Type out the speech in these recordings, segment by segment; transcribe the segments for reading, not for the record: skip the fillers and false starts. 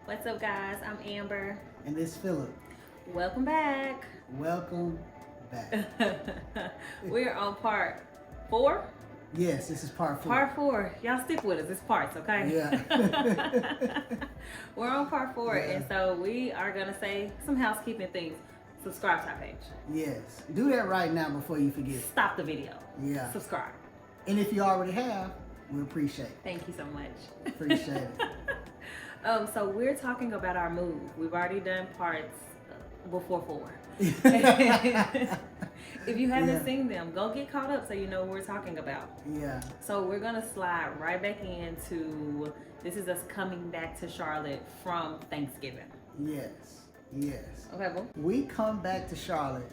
What's up, guys? I'm Amber. And this Philip. Welcome back. Welcome back. We're on part 4. Yes, this is part 4. Part 4. Y'all stick with us. It's parts, okay? Yeah. We're on part 4, Yeah. and so we are gonna say some housekeeping things. Subscribe to our page. Yes. Do that right now before you forget. Stop the video. Yeah. Subscribe. And if you already have, we appreciate it. Thank you so much. Appreciate it. So we're talking about our move. We've already done parts before 4. If you haven't seen them, go get caught up so you know what we're talking about. Yeah. So we're gonna slide right back into, this is us coming back to Charlotte from Thanksgiving. Yes. Yes. Okay, boo. We come back to Charlotte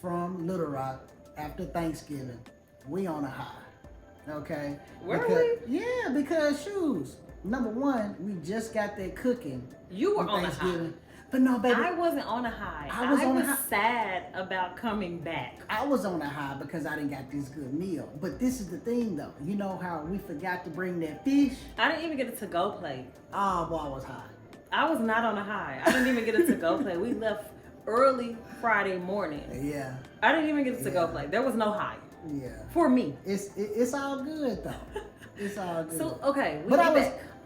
from Little Rock after Thanksgiving. We on a high. Okay? Were we? Yeah, because shoes. Number one, we just got that cooking. You were on on a high. But no, baby. I wasn't on a high. I was on a high. Sad about coming back. I was on a high because I didn't got this good meal. But this is the thing though. You know how we forgot to bring that fish? I didn't even get a to-go plate. Oh, boy, I was high. I was not on a high. I didn't even get a to-go plate. We left early Friday morning. Yeah. I didn't even get a to-go plate. There was no high. Yeah. For me. It's all good though. It's all good. So, okay. But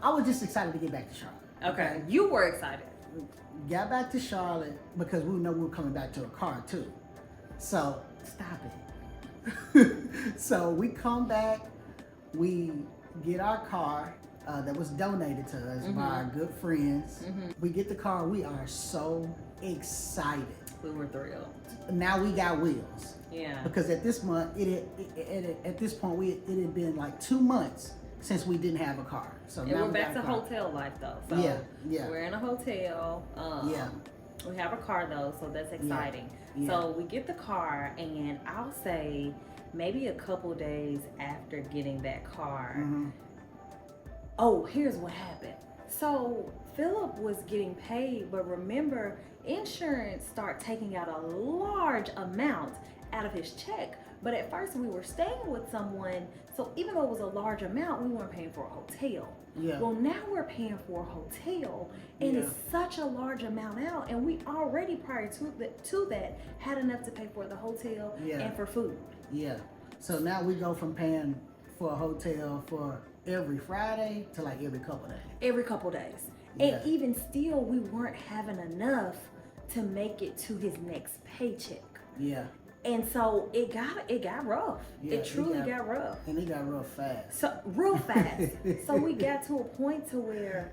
I was just excited to get back to Charlotte. Okay. You were excited. Got back to Charlotte because we know we were coming back to a car too. So stop it. So we come back, we get our car that was donated to us by our good friends. We get the car. We are so excited. We were thrilled. Now we got wheels. Yeah. Because at this point, at this point, it had been like 2 months since we didn't have a car. So And now we're back got to a car. hotel life though. So Yeah. we're in a hotel. Yeah. We have a car though, so that's exciting. Yeah. So we get the car, and I'll say maybe a couple days after getting that car. Oh, here's what happened. So Philip was getting paid, but remember, insurance start taking out a large amount out of his check. But at first we were staying with someone, so even though it was a large amount, we weren't paying for a hotel. Yeah. Well, now we're paying for a hotel, and it's such a large amount out, and we already prior to that had enough to pay for the hotel and for food. Yeah. So now we go from paying for a hotel for every Friday to like every couple days. Every couple days. Yeah. And even still, we weren't having enough to make it to his next paycheck. Yeah. And so it got rough. Yeah, it truly got rough. And it got real fast. So real fast. So we got to a point to where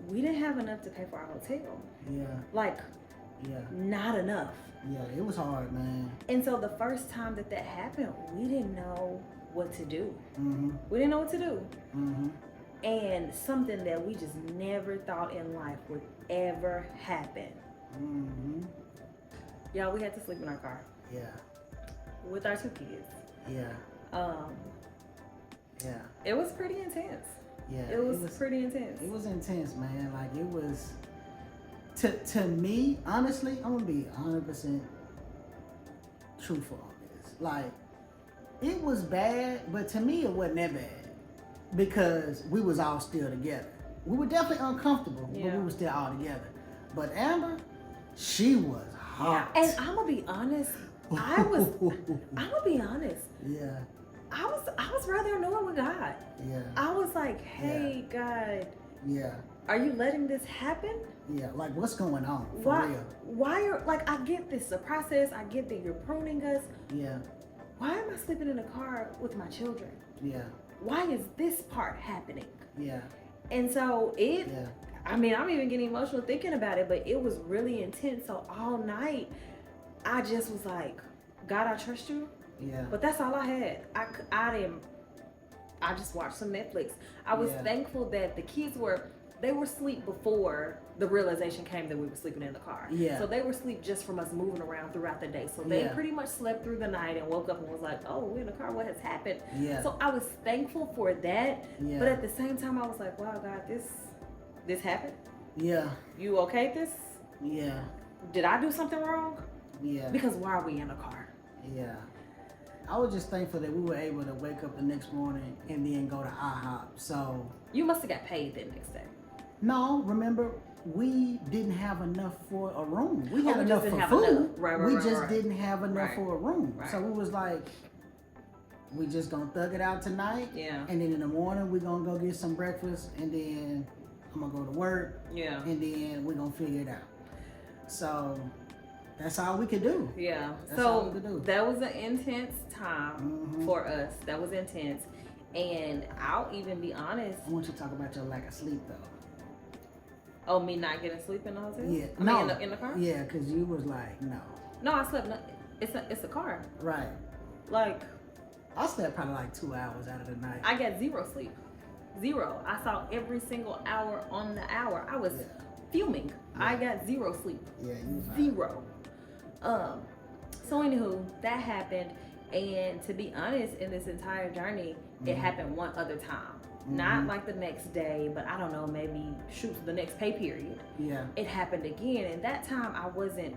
we didn't have enough to pay for our hotel. Yeah. Like, Yeah. not enough. Yeah. It was hard, man. And so the first time that happened, we didn't know what to do. We didn't know what to do. And something that we just never thought in life would ever happen. Y'all, we had to sleep in our car. Yeah. With our 2 kids. Yeah. Yeah. It was pretty intense. Yeah. It was pretty intense. It was intense, man. Like it was. To me, honestly, I'm gonna be 100% truthful on this. Like, it was bad, but to me, it wasn't that bad because we was all still together. We were definitely uncomfortable, but we were still all together. But Amber, she was hot. And I'm gonna be honest. I'm gonna be honest. Yeah. I was rather annoyed with God. Yeah. I was like, hey, God. Yeah. Are you letting this happen? Yeah. Like, what's going on? For real. Why are, like, I get this, the process. I get that you're pruning us. Yeah. Why am I sleeping in a car with my children? Yeah. Why is this part happening? Yeah. And so I mean, I'm even getting emotional thinking about it, but it was really intense. So all night, I just was like, God, I trust you. Yeah. But that's all I had. I just watched some Netflix. I was thankful that the kids were asleep before the realization came that we were sleeping in the car. Yeah. So they were asleep just from us moving around throughout the day. So they pretty much slept through the night and woke up and was like, oh, we're in the car. What has happened? Yeah. So I was thankful for that. Yeah. But at the same time, I was like, wow, God, this happened? Yeah. You okay with this? Yeah. Did I do something wrong? Yeah. Because why are we in a car? Yeah. I was just thankful that we were able to wake up the next morning and then go to IHOP. So You must have got paid that next day. No, remember, we didn't have enough for a room. We had we enough just didn't for have food. enough. Right, We right, just right. didn't have enough Right. for a room. Right. So we was like, we just gonna thug it out tonight. Yeah. And then in the morning, we gonna go get some breakfast. And then I'm gonna go to work. Yeah. And then we're gonna figure it out. So that's all we could do. Yeah. That's all we So could do. that was an intense time for us. That was intense. And I'll even be honest. I want you to talk about your lack of sleep, though. Oh, me not getting sleep in the hotel? Yeah. I No. mean, in the car? Yeah, because you was like, no. No, I slept. It's a car. Right. Like, I slept probably like 2 hours out of the night. I got zero sleep. Zero. I saw every single hour on the hour. I was fuming. Yeah. I got zero sleep. Yeah, you was Zero. So anywho, that happened, and to be honest, in this entire journey, it happened one other time. Not like the next day, but I don't know, maybe the next pay period. Yeah. It happened again, and that time I wasn't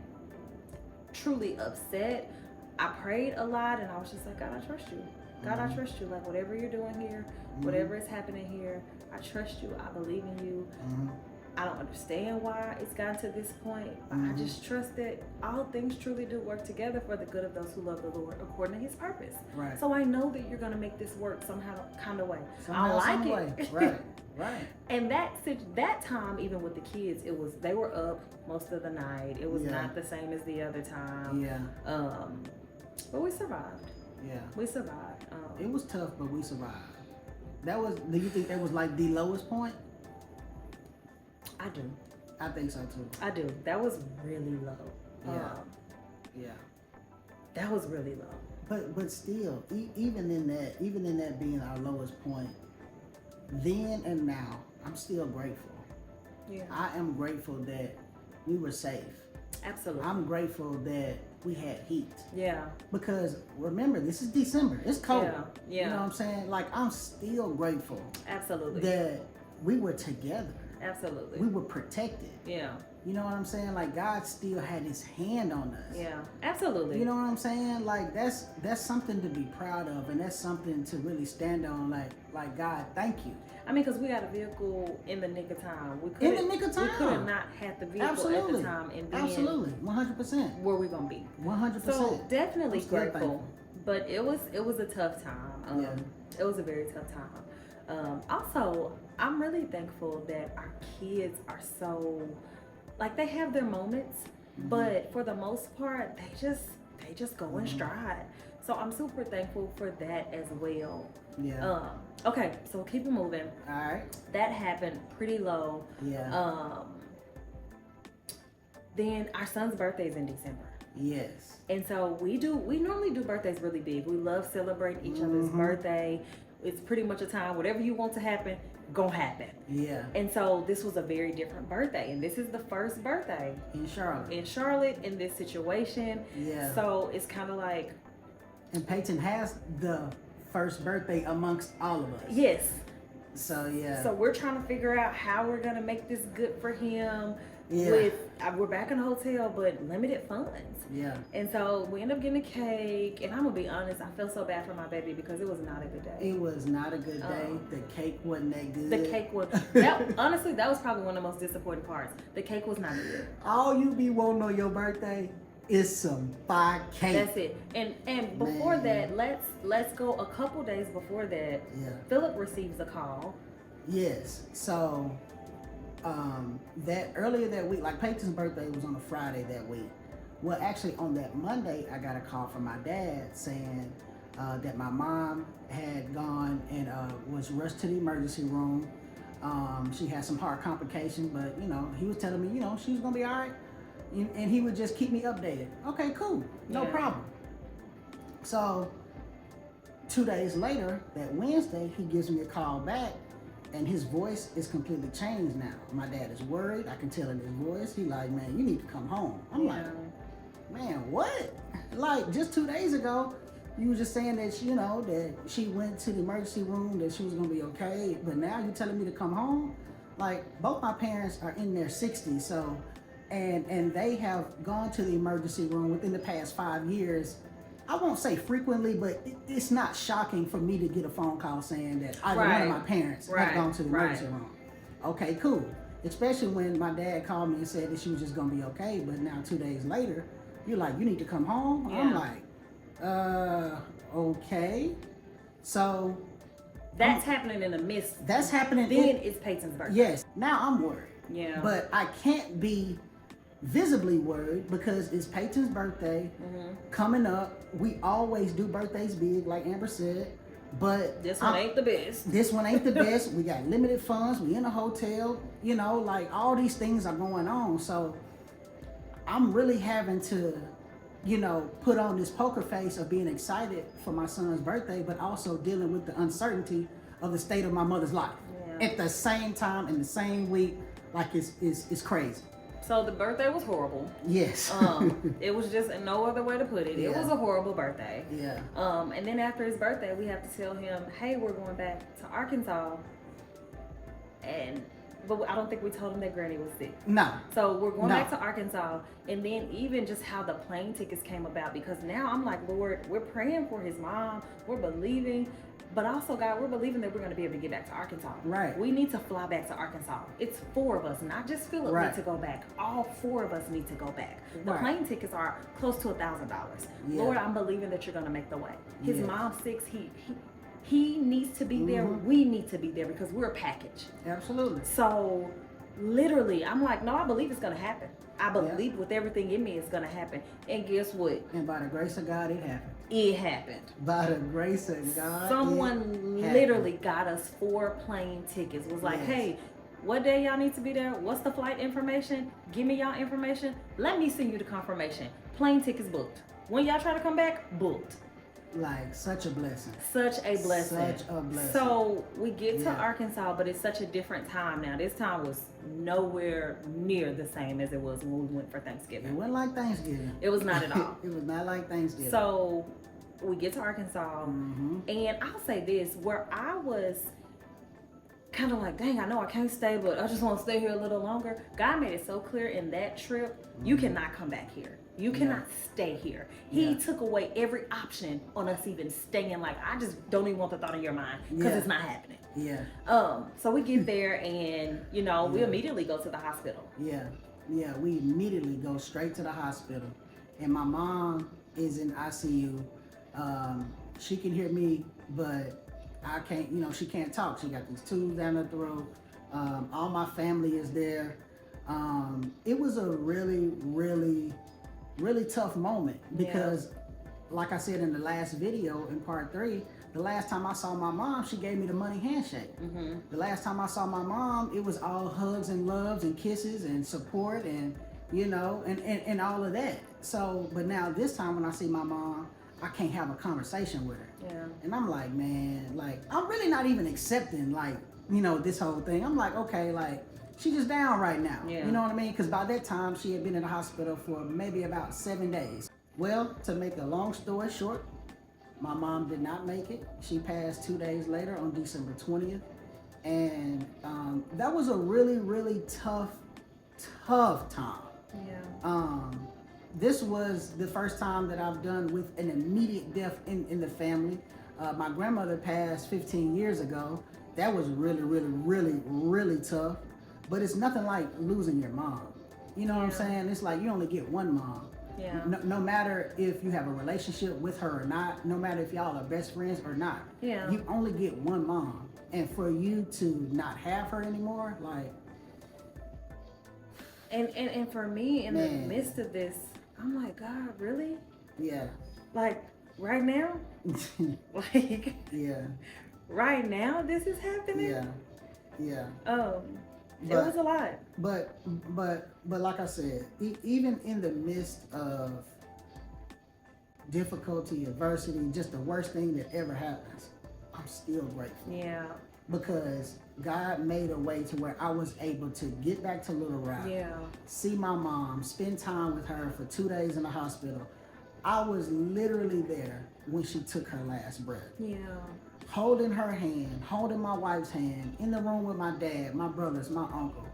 truly upset. I prayed a lot, and I was just like, God, I trust you. God, I trust you. Like, whatever you're doing here, whatever is happening here, I trust you. I believe in you. I don't understand why it's gotten to this point, but I just trust that all things truly do work together for the good of those who love the Lord according to his purpose. Right. So I know that you're going to make this work somehow, kind of way. Somehow, I like some it. way. Right. Right. And that time, even with the kids, they were up most of the night. It was not the same as the other time. Yeah. But we survived. Yeah. We survived. It was tough, but we survived. Do you think that was like the lowest point? I do. I think so too. I do. That was really low. Yeah. Yeah. That was really low. But still, even in that being our lowest point, then and now, I'm still grateful. Yeah. I am grateful that we were safe. Absolutely. I'm grateful that we had heat. Yeah. Because remember, this is December. It's cold. Yeah. You know what I'm saying? Like, I'm still grateful Absolutely. that we were together. Absolutely. We were protected. Yeah. You know what I'm saying? Like, God still had his hand on us. Yeah. Absolutely. You know what I'm saying? Like, that's something to be proud of, and that's something to really stand on. Like God, thank you. I mean, because we got a vehicle in the nick of time. In the nick of time. We could have not had the vehicle at the time, and then Absolutely. 100%. where we gonna be? 100%. So definitely I'm still grateful, thankful. but it was a tough time. Yeah. It was a very tough time. Also, I'm really thankful that our kids are so, like, they have their moments, but for the most part, they just go in stride. So I'm super thankful for that as well. Yeah. Okay, so keep it moving. All right. That happened pretty low. Yeah. Then our son's birthday is in December. Yes. And so we normally do birthdays really big. We love celebrating each other's birthday. It's pretty much a time, whatever you want to happen, gonna happen. Yeah. And so this was a very different birthday. And this is the first birthday In Charlotte. in Charlotte in this situation. Yeah. So it's kind of like, And Peyton has the first birthday amongst all of us. yes. So yeah. So we're trying to figure out how we're gonna make this good for him. Yeah. We're back in the hotel, but limited funds. Yeah. And so we end up getting a cake. And I'm gonna be honest, I feel so bad for my baby because it was not a good day. It was not a good day. The cake wasn't that good. The cake was honestly, that was probably one of the most disappointing parts. The cake was not good. All you be wanting on your birthday is some fire cake. That's it. And before Man. that, let's go a couple days before that. Yeah. Philip receives a call. Yes. So that earlier that week, like Peyton's birthday was on a Friday that week. Well, actually on that Monday, I got a call from my dad saying that my mom had gone and was rushed to the emergency room. She had some heart complications, but he was telling me, she was gonna be all right, and he would just keep me updated. Okay, cool, no problem. So 2 days later, that Wednesday, he gives me a call back. And his voice is completely changed now. My dad is worried. I can tell in his voice. He like, man, you need to come home. I'm like, man, what? Like, just 2 days ago, you were just saying that, that she went to the emergency room, that she was going to be okay. But now you're telling me to come home? Like, both my parents are in their 60s. So, and they have gone to the emergency room within the past 5 years. I won't say frequently, but it's not shocking for me to get a phone call saying that either one of my parents have gone to the emergency room. Okay, cool. especially when my dad called me and said that she was just gonna be okay, but now 2 days later, you're like, you need to come home. Yeah. I'm like, okay. So that's happening in the midst. That's happening. Then it's Peyton's birthday. Yes. Now I'm worried. Yeah. But I can't be visibly worried because it's Peyton's birthday coming up. We always do birthdays big, like Amber said. But this one ain't the best. This one ain't the best. We got limited funds. We in a hotel. You know, like all these things are going on. So I'm really having to, you know, put on this poker face of being excited for my son's birthday, but also dealing with the uncertainty of the state of my mother's life at the same time in the same week. Like it's crazy. So the birthday was horrible. Yes. It was just no other way to put it. Yeah. It was a horrible birthday. Yeah. And then after his birthday, we have to tell him, hey, we're going back to Arkansas. But I don't think we told him that Granny was sick. No. So we're going back to Arkansas. And then even just how the plane tickets came about, because now I'm like, Lord, we're praying for his mom. We're believing. But also, God, we're believing that we're going to be able to get back to Arkansas. Right. We need to fly back to Arkansas. It's 4 of us, not just Philip need to go back. All 4 of us need to go back. The plane tickets are close to $1,000. Yeah. Lord, I'm believing that you're going to make the way. His mom's sick. He needs to be there. We need to be there because we're a package. Absolutely. So literally, I'm like, no, I believe it's going to happen. I believe with everything in me it's going to happen. And guess what? And by the grace of God, it happened. It happened. By the grace of God. Someone literally got us 4 plane tickets. Was like, hey, what day y'all need to be there? What's the flight information? Give me y'all information. Let me send you the confirmation. Plane tickets booked. When y'all try to come back, booked. Like such a blessing. Such a blessing. Such a blessing. So we get to Arkansas, but it's such a different time now. This time was nowhere near the same as it was when we went for Thanksgiving. It wasn't like Thanksgiving. It was not at all. It was not like Thanksgiving. So we get to Arkansas, and I'll say this, where I was kind of like, dang, I know I can't stay, but I just want to stay here a little longer. God made it so clear in that trip, you cannot come back here. You cannot stay here. He took away every option on us even staying. Like, I just don't even want the thought in your mind because it's not happening. Yeah. So we get there and, you know, we immediately go to the hospital. Yeah. Yeah. We immediately go straight to the hospital. And my mom is in ICU. She can hear me, but I can't, you know, she can't talk. She got these tubes down her throat. All my family is there. It was a really, really, really tough moment because like I said in the last video in part 3, the last time I saw my mom, she gave me the money handshake. The last time I saw my mom, it was all hugs and loves and kisses and support and, you know, and all of that. So, but now this time when I see my mom, I can't have a conversation with her. Yeah. And I'm like, man, like, I'm really not even accepting, like, you know, this whole thing. I'm like, okay, like, she's just down right now. Yeah. You know what I mean? Because by that time, she had been in the hospital for maybe about 7 days. Well, to make a long story short, my mom did not make it. She passed 2 days later on December 20th. And that was a really, really tough time. Yeah. This was the first time that I've done with an immediate death in the family. My grandmother passed 15 years ago. That was really, really, really, really tough. But it's nothing like losing your mom. You know what I'm saying? It's like you only get one mom. Yeah. No matter if you have a relationship with her or not, no matter if y'all are best friends or not, you only get one mom. And for you to not have her anymore, like... And for me, in the midst of this, I'm like, God, really? Yeah. Like, right now? Like... Yeah. Right now, this is happening? Yeah. Yeah. It was a lot. But like I said, even in the midst of difficulty, adversity, just the worst thing that ever happens, I'm still grateful. Yeah. Because God made a way to where I was able to get back to Little Rock. Yeah. See my mom, spend time with her for 2 days in the hospital. I was literally there when she took her last breath. Yeah. Holding her hand, holding my wife's hand, in the room with my dad, my brothers, my uncle.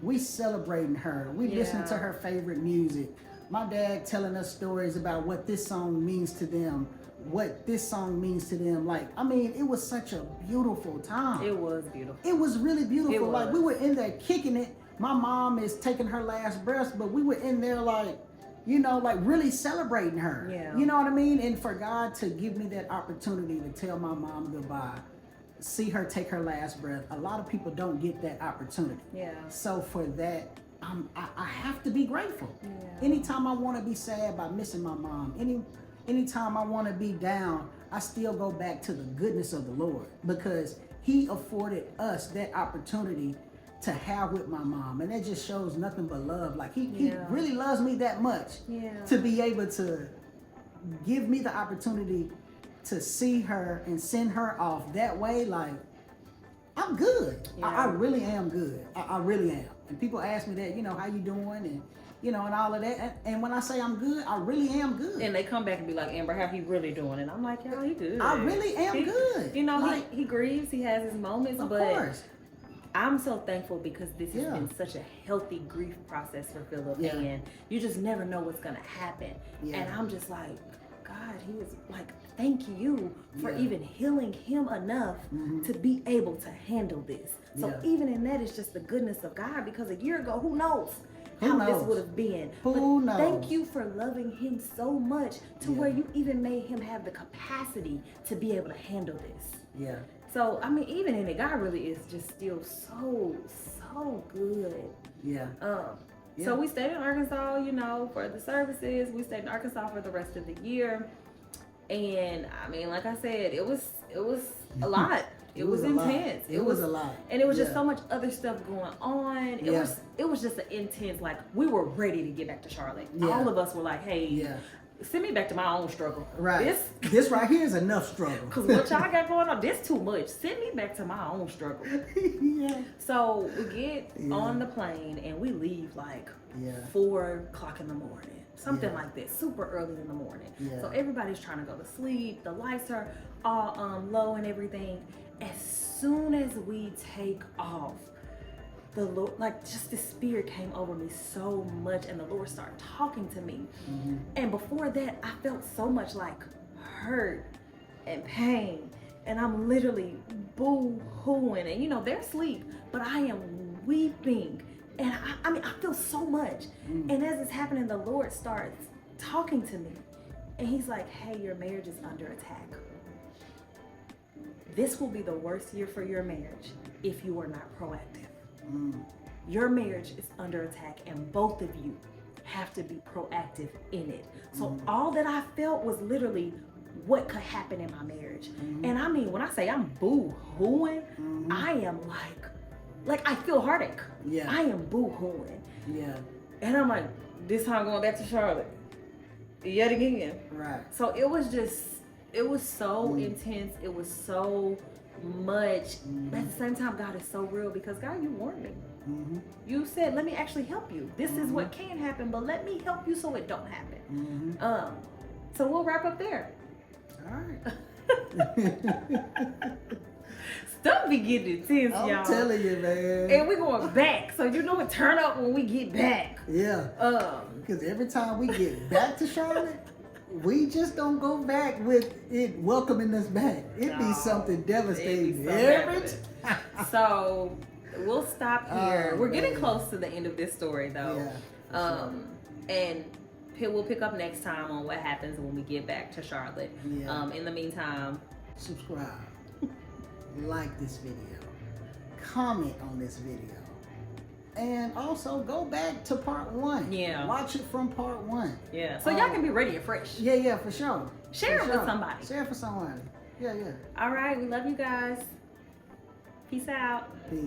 We celebrating her. We listening to her favorite music. My dad telling us stories about what this song means to them, what this song means to them. Like, I mean, it was such a beautiful time. It was beautiful. It was really beautiful. Like, we were in there kicking it my mom is taking her last breaths, but we were in there like, you know, like really celebrating her. Yeah. You know what I mean? And for God to give me that opportunity to tell my mom goodbye, see her take her last breath, a lot of people don't get that opportunity. Yeah. So for that, I have to be grateful. Yeah. Anytime I want to be sad by missing my mom, anytime I want to be down, I still go back to the goodness of the Lord, because he afforded us that opportunity to have with my mom, and that just shows nothing but love. Like he really loves me that much to be able to give me the opportunity to see her and send her off that way. Like, I'm good. I really am good. I really am. And people ask me that, you know, how you doing, and you know, and all of that. And when I say I'm good, I really am good. And they come back and be like, Amber, how he really doing? And I'm like, yo, he good. I really am good. You know, like, he grieves, he has his moments, of but course. I'm so thankful because this has been such a healthy grief process for Philip, and you just never know what's gonna happen. And I'm just like, God, he was like, thank you for even healing him enough to be able to handle this. So even in that, it's just the goodness of God, because a year ago, who knows how this would have been. Who knows? Thank you for loving him so much to where you even made him have the capacity to be able to handle this. Yeah. So, I mean, even in it, God really is just still so good. Yeah. So we stayed in Arkansas, you know, for the services. We stayed in Arkansas for the rest of the year. And I mean, like I said, it was a lot. It was intense. It was a lot. And it was just so much other stuff going on. It was just an intense, like, we were ready to get back to Charlotte. All of us were like, hey, send me back to my own struggle. Right. This right here is enough struggle. Because what y'all got going on, this too much. Send me back to my own struggle. So we get on the plane and we leave like 4:00 in the morning. Something like that, super early in the morning. So everybody's trying to go to sleep. The lights are all low and everything. As soon as we take off, the Lord, like, just the spirit came over me so much, and the Lord started talking to me. And before that, I felt so much like hurt and pain, and I'm literally boo-hooing, and you know, they're asleep, but I am weeping, and I mean, I feel so much. And as it's happening, the Lord starts talking to me, and he's like, hey, your marriage is under attack. This will be the worst year for your marriage if you are not proactive. Your marriage is under attack, and both of you have to be proactive in it. So all that I felt was literally what could happen in my marriage. And I mean, when I say I'm boo-hooing, I am like I feel heartache. I am boo-hooing. And I'm like, this time I'm going back to Charlotte yet again. Right. So it was so intense. It was so much. But at the same time, God is so real, because God, you warned me. You said, let me actually help you. This is what can happen, but let me help you so it don't happen. So we'll wrap up there. All right. Stuff be getting intense, y'all. I'm telling you, man. And we're going back, so you know it turn up when we get back. Because every time we get back to Charlotte, we just don't go back with it welcoming us back. It'd be something devastating every time. So we'll stop here. We're getting close to the end of this story, though. And we'll pick up next time on what happens when we get back to Charlotte. In the meantime, subscribe, like this video, comment on this video, and also go back to part 1. Watch it from part 1. So y'all can be ready and fresh. For sure. Share it with somebody. Share it for somebody. All right, we love you guys. Peace out. Peace.